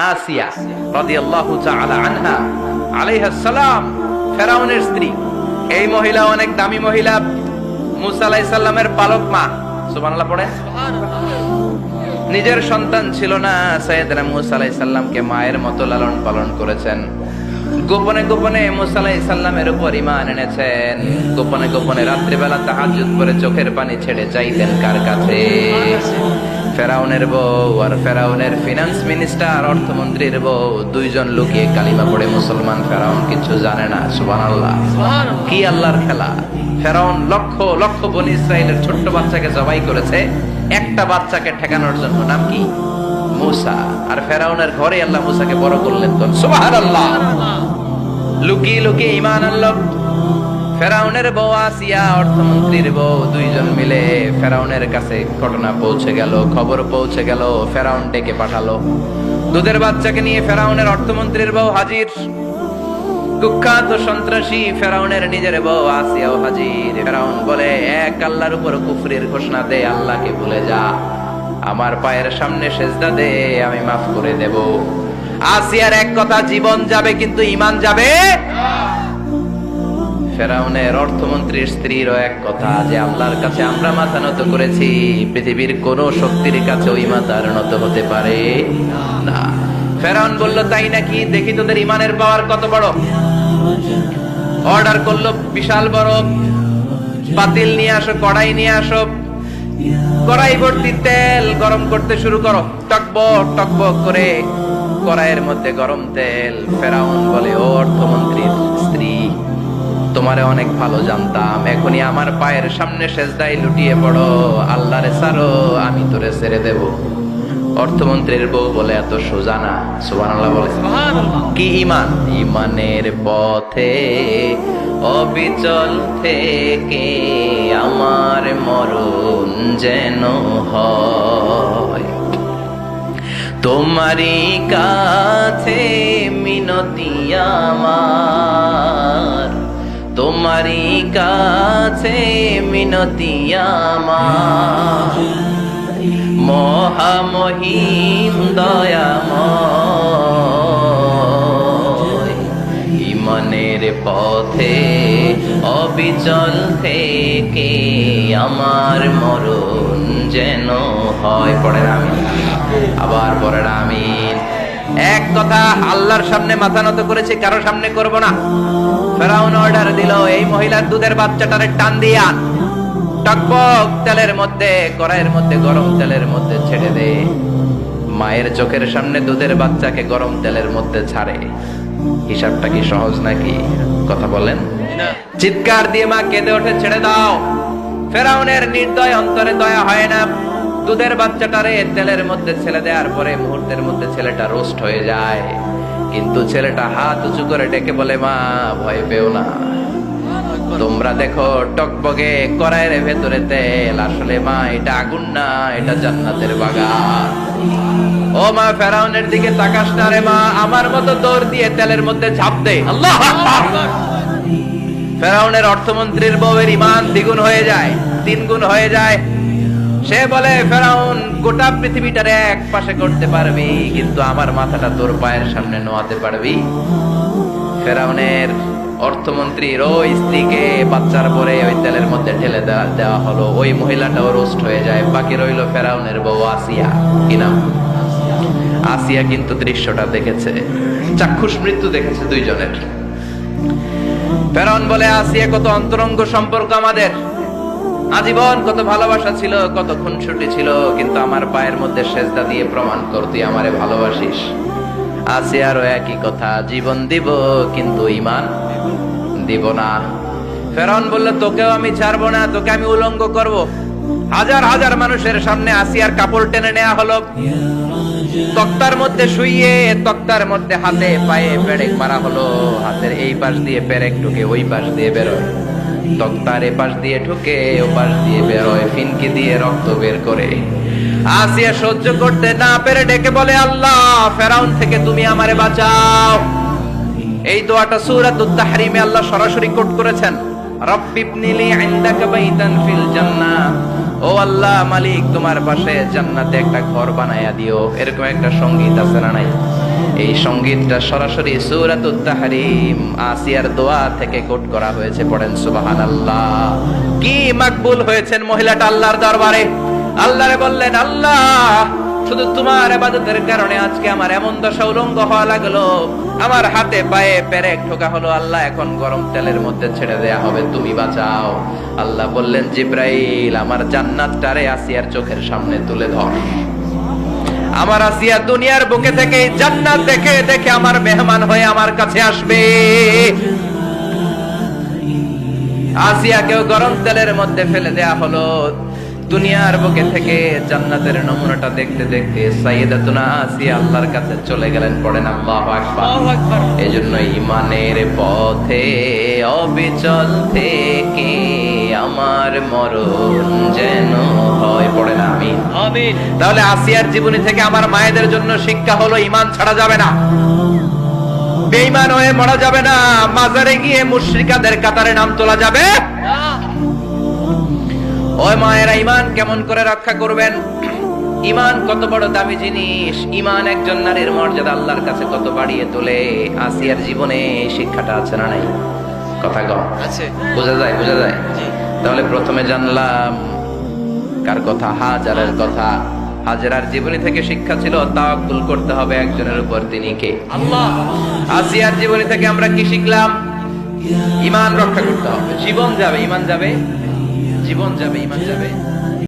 আসিয়া রাদিয়াল্লাহু তাআলা আনহা আলাইহাস সালাম, ফেরাউনের স্ত্রী। এই মহিলা অনেক দামি মহিলা, মুসা আলাইহিস সালামের পালক মা। সুবহানাল্লাহ পড়ে। নিজের সন্তান ছিল না, সাইয়েদনা মুসা আলাইহিস সালামকে মায়ের মতো লালন পালন করেছেন। গোপনে গোপনে মুসা আলাইহিস সালামের উপর ঈমান এনেছেন। গোপনে গোপনে রাত্রিবেলা তাহাজ্জুদ করে চোখের পানি ছেড়ে চাইতেন কার কাছে? ফেরাউনের বউ আর ফেরাউনের ফিনান্স মিনিস্টার, অর্থমন্ত্রীর বউ, দুইজন লুকিয়ে কালিমা পড়ে মুসলমান। ফেরাউন কিছু জানে না। সুবহানাল্লাহ। কি আল্লাহর খেলা! ফেরাউন লক্ষ লক্ষ বনী ইসরাইলের ছোট্ট বাচ্চাকে জবাই করেছে একটা বাচ্চাকে ঠেকানোর জন্য। নাম কি? মুসা। আর ফেরাউনের ঘরে আল্লাহ মুসাকে বড় করলেন। তো সুবহানাল্লাহ। লুকিয়ে লুকিয়ে ঈমান আনলো। ফেরাউনের বউ আসিয়া, অর্থমন্ত্রীর বউ, দুইজন মিলে ফেরাউনের কাছে ঘটনা পৌঁছে গেল, খবর পৌঁছে গেল। ফেরাউন ডেকে পাঠালো। দুধের বাচ্চাকে নিয়ে ফেরাউনের অর্থমন্ত্রীর বউ হাজির। কুখ্যাত সন্ত্রাসী ফেরাউনের নিজের বউ আসিয়াও হাজির। ফেরাউন বলে, এক আল্লাহর উপর কুফরির ঘোষণা দে, আল্লাহকে ভুলে যা, আমার পায়ের সামনে সেজদা দে, আমি মাফ করে দেব। আসিয়ার এক কথা, জীবন যাবে কিন্তু ঈমান যাবে না। ফেরাউনের অর্থমন্ত্রীর স্ত্রীরও এক কথা, যে আল্লাহর কাছে আমরা মাথা নত করেছি, পৃথিবীর কোন শক্তির কাছে ওই মাথার নত হতে পারে না। ফেরাউন বলল, তাই নাকি? দেখি তোদের ঈমানের পাওয়ার কত বড়। অর্ডার করলো, বিশাল বড় পাতিল নিয়ে আসো, কড়াই নিয়ে আসো, কড়াই ভর্তি তেল গরম করতে শুরু করো। টকবক টকবক করে কড়াইয়ের মধ্যে গরম তেল। ফেরাউন বলে, ও অর্থমন্ত্রীর স্ত্রী, তোমারে অনেক ভালো জানতাম, এখনই আমার পায়ের সামনে সেজদায় লুটিয়ে পড়ো, আল্লাহরে ছাড়ো, আমি তোরে ছেড়ে দেব। অর্থমন্ত্রীর বউ বলে, এত সোজা না। সুবহানাল্লাহ বলে। কি ঈমান? ঈমানের পথে অবিচল থেকে আমার মরণ যেন হয়, তোমারই কাছে মিনতি আমার, তোমারই কাছে মিনতি আমার, মহামহিম দয়াময়, ঈমানের পথে অবিচল থেকে আমার মরণ যেন হয়। পড়েন আমিন। আবার পড়েন আমিন। এক কথা, আল্লাহর সামনে মাথা নত করেছে, কারো সামনে করব না। ফেরাউন অর্ডার দিল, এই মহিলার দুধের বাচ্চাটারে টান দিয়া টকবক তেলের মধ্যে, কড়াইয়ের মধ্যে গরম তেলের মধ্যে ছেড়ে দে। মায়ের চোখের সামনে দুধের বাচ্চাকে গরম তেলের মধ্যে ছাড়ে। হিসাবটা কি সহজ নাকি? কথা বলেন। চিৎকার দিয়ে মা কেঁদে ওঠে, ছেড়ে দাও। ফেরাউনের নির্দয় অন্তরে দয়া হয় না। দুধের বাচ্চাটারে তেলের মধ্যে ছেড়ে দেওয়ার পরে মুহূর্তের মধ্যে ছেলেটা রোস্ট হয়ে যায়। কিন্তু ছেলেটা হাত উঁচু করে ডেকে বলে, মা ভয় পেও না, তোমরা দেখো টকবগে কড়াইয়ের ভেতরে তেল, আসলে মা এটা আগুন না, এটা জান্নাতের বাগান। ও মা, ফেরাউনের দিকে তাকাস না রে মা, আমার মতো দৌড় দিয়ে তেলের মধ্যে ঝাঁপ দে। আল্লাহু আকবার। ফেরাউনের অর্থমন্ত্রীর বউয়ের ঈমান দ্বিগুণ হয়ে যায়, 3 গুণ হয়ে যায়। সে বলে, ফেরাউন, গোটা পৃথিবীটারে এক পাশে করতে পারবি, কিন্তু আমার মাথাটা তোর পায়ের সামনে নোয়াতে পারবি? ফেরাউনের অর্থমন্ত্রীর ওই স্ত্রীকে বাচ্চার পরে ওই তেলের মধ্যে ঢেলে দেওয়া হলো। ওই মহিলাটাও রোস্ট হয়ে যায়। বাকি রইল ফেরাউনের বউ আসিয়া। কি নাম? আসিয়া কিন্তু দৃশ্যটা দেখেছে, চাক্ষুষ মৃত্যু দেখেছে দুইজনের। ফেরাউন বলে, আসিয়া, কত অন্তরঙ্গ সম্পর্ক আমাদের, আজীবন কত ভালোবাসা ছিল, কত খুনসুটি ছিল, কিন্তু আমার পায়ের মধ্যে সেজদা দিয়ে প্রমাণ কর তুই আমারে ভালোবাসিস। আসিয়ারও একই কথা, জীবন দিব কিন্তু ঈমান দিব না। ফেরাউন বলল, তোকেও আমি ছাড়বো না, তোকে আমি উলঙ্গ করব। হাজার হাজার মানুষের সামনে আসিয়ার কাপড় টেনে নেওয়া হলো। তক্তার মধ্যে শুইয়ে তক্তার মধ্যে হাতে পায়ে পেরেক মারা হলো। হাতের এই পাশ দিয়ে পেরেক ঢুকে ওই পাশ দিয়ে বেরোয়, তক্তার এ পাশ দিয়ে ঢুকে ও পাশ দিয়ে বেরোয়, ফিনকি দিয়ে রক্ত বের করে। আসিয়া সহ্য করতে না পেরে ডেকে বলে, আল্লাহ, ফেরাউন থেকে তুমি আমারে বাঁচাও। এই দোয়াটা সূরাতুত তাহরিমে আল্লাহ সরাসরি কোট করেছেন, রব্বিবনিলি ইনদাকা বাইতান ফিল জান্নাহ। ও আল্লাহ, মালিক, তোমার পাশে জান্নাতে একটা ঘর বানায়া দিও। এরকম একটা সংগীত আছে না নাই? এই সঙ্গীতটা সরাসরি সূরাতুত তাহরিম আসিয়ার দোয়া থেকে কোট করা হয়েছে, পড়েন সুবহানাল্লাহ। কি মাকবুল হয়েছেন মহিলাটা আল্লাহর দরবারে। আল্লাহরে বললেন, আল্লাহ শুধু তোমার ইবাদতের কারণে আজকে আমার এমন দশা উলঙ্গ হওয়া লাগলো, আমার হাতে পায়ে পেরেক ঢোকা হলো, আল্লাহ এখন গরম তেলের মধ্যে ছেড়ে দেয়া হবে, তুমি বাঁচাও। আল্লাহ বললেন, জিব্রাইল আমার জান্নাতটারে আসিয়ার চোখের সামনে তুলে ধর। আমার আসিয়া দুনিয়ার বুকে থেকে জান্নাত দেখে দেখে আমার মেহমান হয়ে আমার কাছে আসবে। আসিয়াকেও গরম তেলের মধ্যে ফেলে দেয়া হলো। দুনিয়ার বুকে থেকে জান্নাতের নমুনাটা দেখতে দেখতে সাইয়েদাতুনা আসিয়া আল্লাহর কাছে চলে গেলেন, পড়েন আল্লাহু আকবার। এজন্য ঈমানের পথে অবিচল থেকে আমার মরণ যেন হয়, পড়েন আমিন। আমিন। তাহলে আসিয়ার জীবনী থেকে আমার মায়েদের জন্য শিক্ষা হলো, ঈমান ছাড়া যাবে না, বেঈমান হয়ে মরা যাবে না, মাজারে গিয়ে মুশরিকাদের কাতারে নাম তোলা যাবে না। ওই মায়েরা ঈমান কেমন করে রক্ষা করবেন? ঈমান কত বড় দামি জিনিস, ঈমান একজন নারীর মর্যাদা আল্লাহর কাছে কত বাড়িয়ে তোলে। আসিয়ার জীবনে শিক্ষাটা আছে না নাই? কথা কম আছে, বোঝা যায়, বোঝা যায়। তাহলে প্রথমে জানলাম কার কথা? হাজারের কথা। হাজেরার জীবনী থেকে শিক্ষা ছিল তাওয়াক্কুল করতে হবে একজনের উপর, তিনি কে? আল্লাহ। আসিয়ার জীবনী থেকে আমরা কি শিখলাম? ঈমান রক্ষা করতে হবে। জীবন যাবে, ঈমান যাবে, জীবন যাবে, ঈমান যাবে।